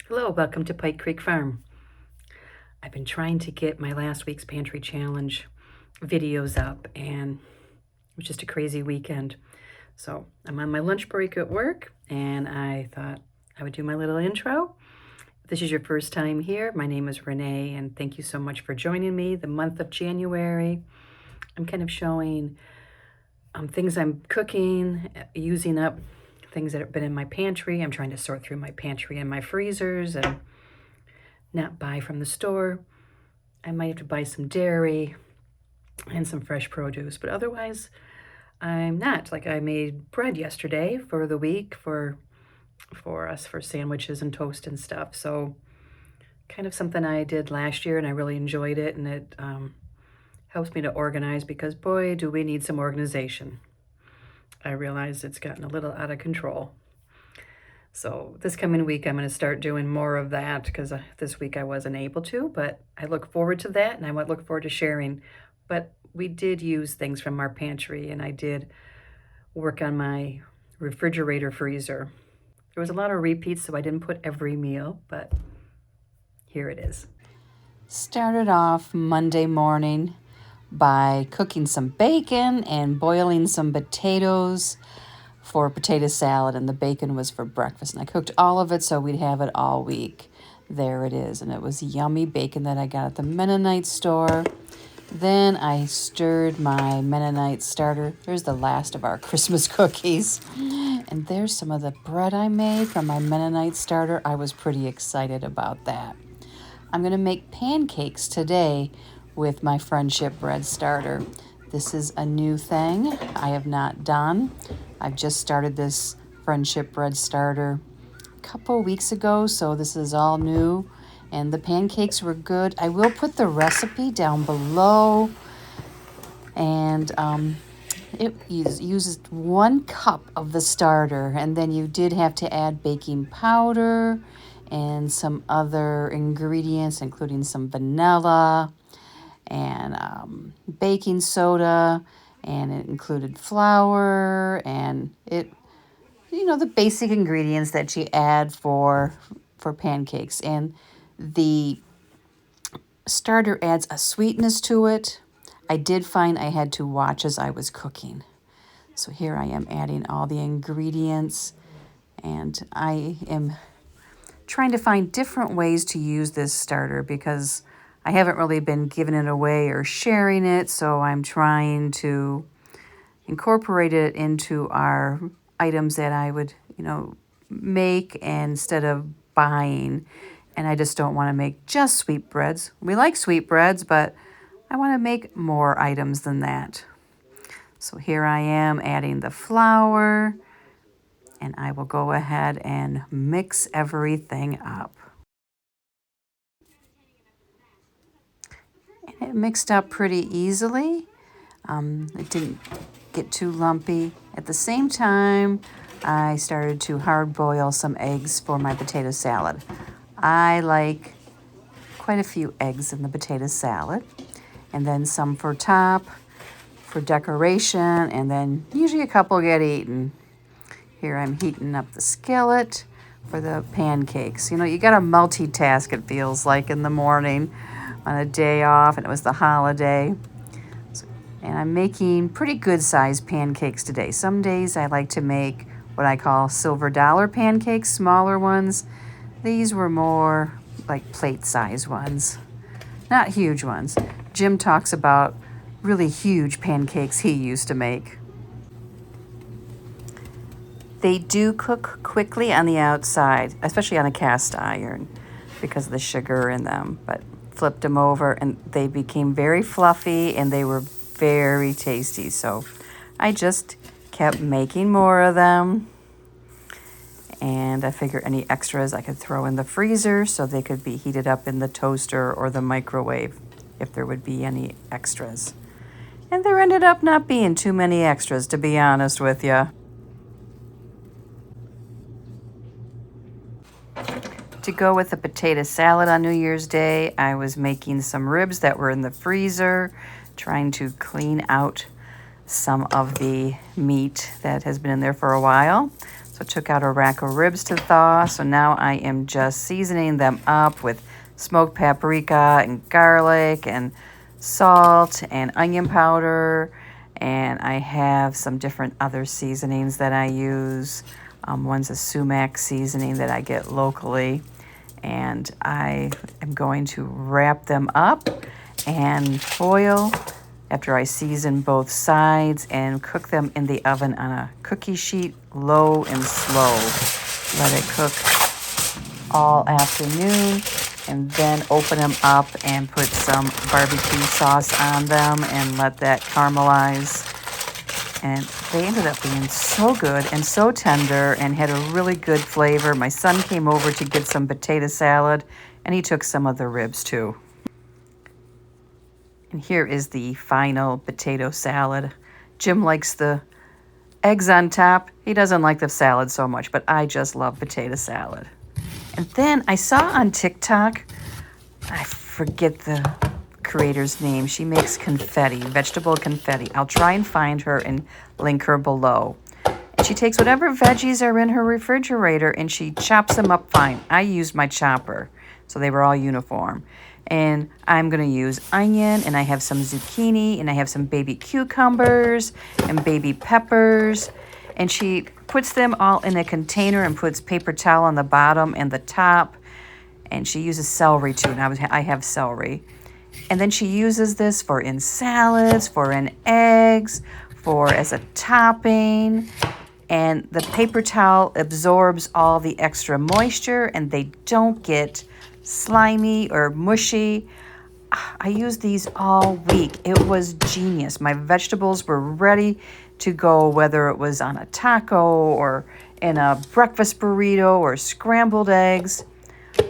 Hello, welcome to Pike Creek Farm. I've been trying to get my last week's Pantry Challenge videos up, and it was just a crazy weekend. So I'm on my lunch break at work, and I thought I would do my little intro. If this is your first time here, my name is Renee, and thank you so much for joining me. The month of January, I'm kind of showing things I'm cooking, using up things that have been in my pantry. I'm trying to sort through my pantry and my freezers and not buy from the store. I might have to buy some dairy and some fresh produce, but otherwise I'm not. Like, I made bread yesterday for the week for us for sandwiches and toast and stuff. So kind of something I did last year, and I really enjoyed it, and it helps me to organize because boy, do we need some organization. I realize it's gotten a little out of control. So this coming week, I'm going to start doing more of that because this week I wasn't able to, but I look forward to that, and I would look forward to sharing. But we did use things from our pantry, and I did work on my refrigerator freezer. There was a lot of repeats, so I didn't put every meal, but here it is. Started off Monday morning by cooking some bacon and boiling some potatoes for potato salad, and the bacon was for breakfast. And I cooked all of it so we'd have it all week. There it is, and it was yummy bacon that I got at the Mennonite store. Then I stirred my Mennonite starter. There's the last of our Christmas cookies. And there's some of the bread I made from my Mennonite starter. I was pretty excited about that. I'm going to make pancakes today with my friendship bread starter. This is a new thing I have not done. I've just started this friendship bread starter a couple weeks ago, so this is all new. And the pancakes were good. I will put the recipe down below. And it uses 1 cup of the starter. And then you did have to add baking powder and some other ingredients, including some vanilla and baking soda. And it included flour and the basic ingredients that you add for pancakes. And the starter adds a sweetness to it. I did find I had to watch as I was cooking. So here I am adding all the ingredients, and I am trying to find different ways to use this starter because I haven't really been giving it away or sharing it, so I'm trying to incorporate it into our items that I would, make instead of buying. And I just don't want to make just sweetbreads. We like sweetbreads, but I want to make more items than that. So here I am adding the flour, and I will go ahead and mix everything up. And it mixed up pretty easily. It didn't get too lumpy. At the same time, I started to hard boil some eggs for my potato salad. I like quite a few eggs in the potato salad, and then some for top, for decoration, and then usually a couple get eaten. Here I'm heating up the skillet for the pancakes. You got to multitask, it feels like, in the morning on a day off, and it was the holiday. And I'm making pretty good sized pancakes today. Some days I like to make what I call silver dollar pancakes, smaller ones. These were more like plate size ones, not huge ones. Jim talks about really huge pancakes he used to make. They do cook quickly on the outside, especially on a cast iron because of the sugar in them, but flipped them over and they became very fluffy and they were very tasty. So I just kept making more of them. And I figure any extras I could throw in the freezer so they could be heated up in the toaster or the microwave if there would be any extras. And there ended up not being too many extras, to be honest with you. To go with the potato salad on New Year's Day, I was making some ribs that were in the freezer, trying to clean out some of the meat that has been in there for a while. So I took out a rack of ribs to thaw. So now I am just seasoning them up with smoked paprika and garlic and salt and onion powder. And I have some different other seasonings that I use. One's a sumac seasoning that I get locally. And I am going to wrap them up and foil after I season both sides and cook them in the oven on a cookie sheet, low and slow. Let it cook all afternoon and then open them up and put some barbecue sauce on them and let that caramelize. And they ended up being so good and so tender and had a really good flavor. My son came over to get some potato salad and he took some of the ribs too. And here is the final potato salad. Jim likes the eggs on top. He doesn't like the salad so much, but I just love potato salad. And then I saw on TikTok, I forget the creator's name. She makes confetti, vegetable confetti. I'll try and find her and link her below. And she takes whatever veggies are in her refrigerator and she chops them up fine. I used my chopper, so they were all uniform. And I'm going to use onion, and I have some zucchini, and I have some baby cucumbers and baby peppers. And she puts them all in a container and puts paper towel on the bottom and the top. And she uses celery too, and I have celery. And then she uses this for in salads, for in eggs, for as a topping. And the paper towel absorbs all the extra moisture, and they don't get slimy or mushy. I used these all week. It was genius. My vegetables were ready to go, whether it was on a taco or in a breakfast burrito or scrambled eggs.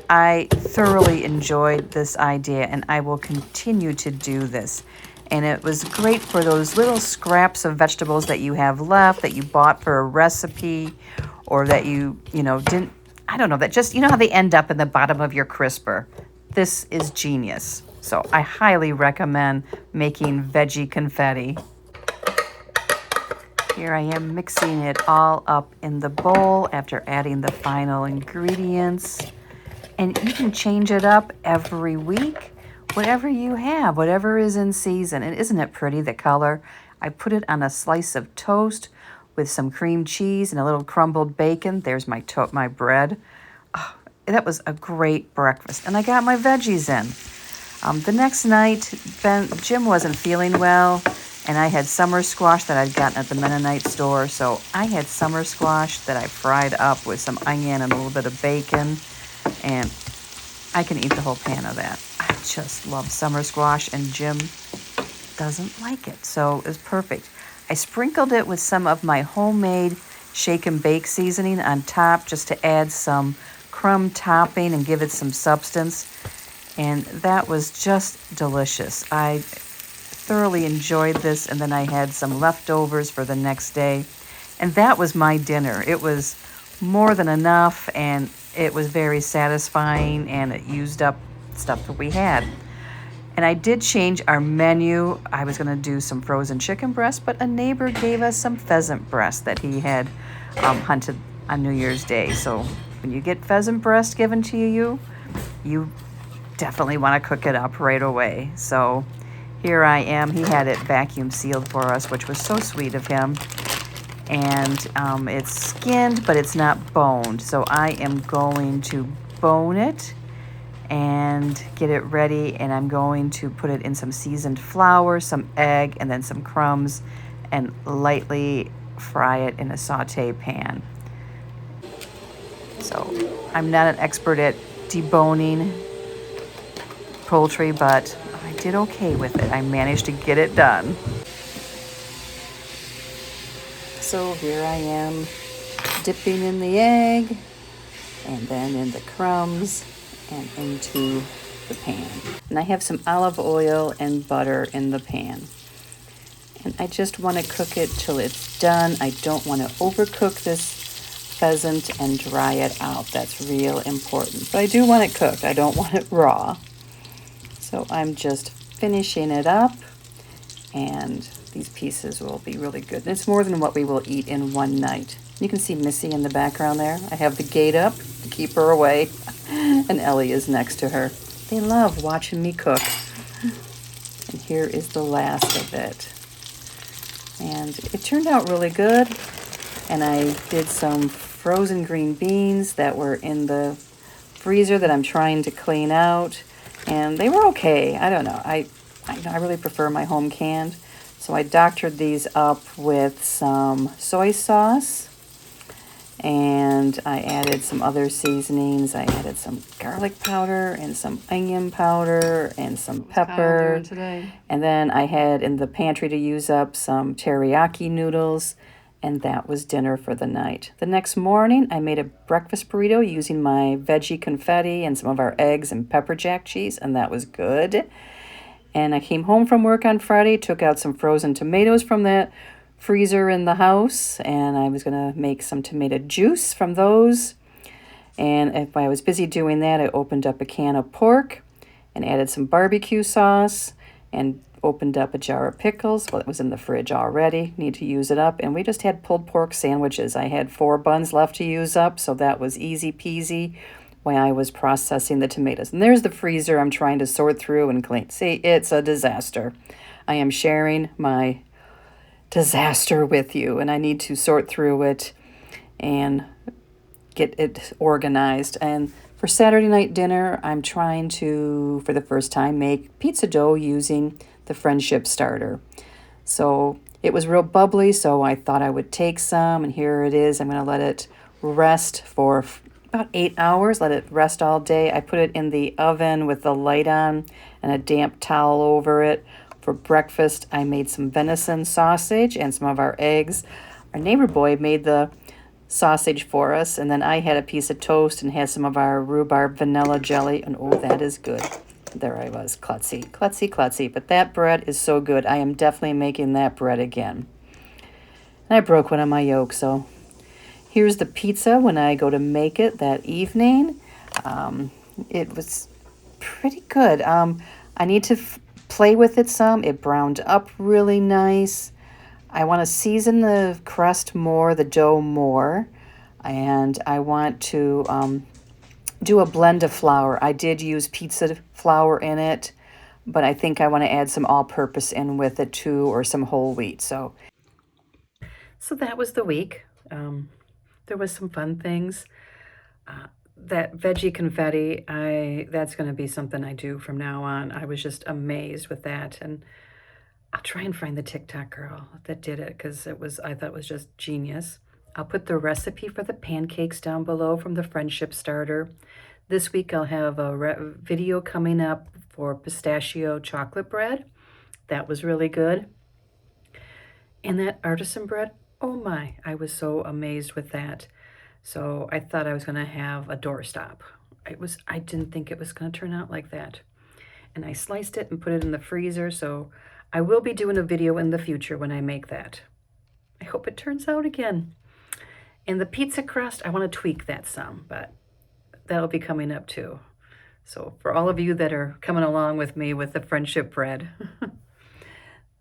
I thoroughly enjoyed this idea, and I will continue to do this. And it was great for those little scraps of vegetables that you have left that you bought for a recipe, or that you didn't, I don't know, that just, how they end up in the bottom of your crisper. This is genius. So I highly recommend making veggie confetti. Here I am mixing it all up in the bowl after adding the final ingredients. And you can change it up every week, whatever you have, whatever is in season. And isn't it pretty, the color? I put it on a slice of toast with some cream cheese and a little crumbled bacon. There's my bread. Oh, that was a great breakfast. And I got my veggies in. The next night, Jim wasn't feeling well, and I had summer squash that I'd gotten at the Mennonite store. So I had summer squash that I fried up with some onion and a little bit of bacon. And I can eat the whole pan of that. I just love summer squash, and Jim doesn't like it. So it's perfect. I sprinkled it with some of my homemade shake and bake seasoning on top just to add some crumb topping and give it some substance. And that was just delicious. I thoroughly enjoyed this, and then I had some leftovers for the next day. And that was my dinner. It was more than enough, and it was very satisfying, and it used up stuff that we had. And I did change our menu. I was going to do some frozen chicken breast, but a neighbor gave us some pheasant breast that he had hunted on New Year's Day. So when you get pheasant breast given to you, you definitely want to cook it up right away. So here I am. He had it vacuum sealed for us, which was so sweet of him. And it's skinned, but it's not boned. So I am going to bone it and get it ready, and I'm going to put it in some seasoned flour, some egg, and then some crumbs, and lightly fry it in a saute pan. So I'm not an expert at deboning poultry, but I did okay with it. I managed to get it done. So here I am dipping in the egg, and then in the crumbs, and into the pan. And I have some olive oil and butter in the pan. And I just want to cook it till it's done. I don't want to overcook this pheasant and dry it out. That's real important. But I do want it cooked. I don't want it raw. So I'm just finishing it up, and these pieces will be really good. And it's more than what we will eat in one night. You can see Missy in the background there. I have the gate up to keep her away, and Ellie is next to her. They love watching me cook. And here is the last of it. And it turned out really good. And I did some frozen green beans that were in the freezer that I'm trying to clean out. And they were okay. I don't know. I really prefer my home canned. So I doctored these up with some soy sauce. And I added some other seasonings. I added some garlic powder and some onion powder and some pepper. And then I had in the pantry to use up some teriyaki noodles. And that was dinner for the night. The next morning, I made a breakfast burrito using my veggie confetti and some of our eggs and pepper jack cheese. And that was good. And I came home from work on Friday, took out some frozen tomatoes from that freezer in the house, and I was going to make some tomato juice from those. And if I was busy doing that, I opened up a can of pork and added some barbecue sauce and opened up a jar of pickles. Well, it was in the fridge already. Need to use it up. And we just had pulled pork sandwiches. I had 4 buns left to use up, so that was easy peasy while I was processing the tomatoes. And there's the freezer I'm trying to sort through and clean. See, it's a disaster. I am sharing my disaster with you, and I need to sort through it and get it organized. And for Saturday night dinner, I'm trying to, for the first time, make pizza dough using the friendship starter. So it was real bubbly, so I thought I would take some, and here it is. I'm going to let it rest for about 8 hours, let it rest all day. I put it in the oven with the light on and a damp towel over it. For breakfast, I made some venison sausage and some of our eggs. Our neighbor boy made the sausage for us, and then I had a piece of toast and had some of our rhubarb vanilla jelly, and oh, that is good. There I was, klutzy, klutzy, klutzy, but that bread is so good. I am definitely making that bread again. And I broke one of my yolks, so here's the pizza when I go to make it that evening. It was pretty good. I need to play with it some. It browned up really nice. I want to season the crust more, the dough more, and I want to do a blend of flour. I did use pizza flour in it, but I think I want to add some all-purpose in with it too, or some whole wheat. So that was the week. There was some fun things. That veggie confetti, that's going to be something I do from now on. I was just amazed with that, and I'll try and find the TikTok girl that did it, because I thought it was just genius. I'll put the recipe for the pancakes down below from the friendship starter. This week I'll have a video coming up for pistachio chocolate bread. That was really good. And that artisan bread, oh my, I was so amazed with that. So I thought I was going to have a doorstop. I didn't think it was going to turn out like that. And I sliced it and put it in the freezer, so I will be doing a video in the future when I make that. I hope it turns out again. And the pizza crust, I want to tweak that some, but that'll be coming up too. So for all of you that are coming along with me with the friendship bread.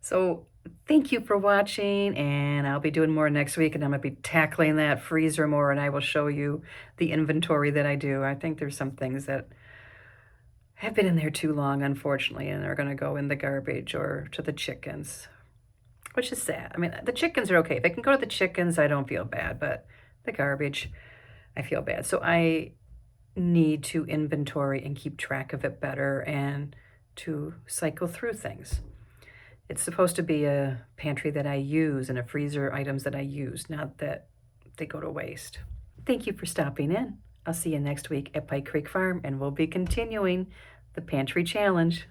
So thank you for watching, and I'll be doing more next week, and I'm going to be tackling that freezer more, and I will show you the inventory that I do. I think there's some things that have been in there too long, unfortunately, and are going to go in the garbage or to the chickens, which is sad. I mean, the chickens are okay. If they can go to the chickens, I don't feel bad, but the garbage, I feel bad. So I need to inventory and keep track of it better and to cycle through things. It's supposed to be a pantry that I use and a freezer items that I use, not that they go to waste. Thank you for stopping in. I'll see you next week at Pike Creek Farm, and we'll be continuing the Pantry Challenge.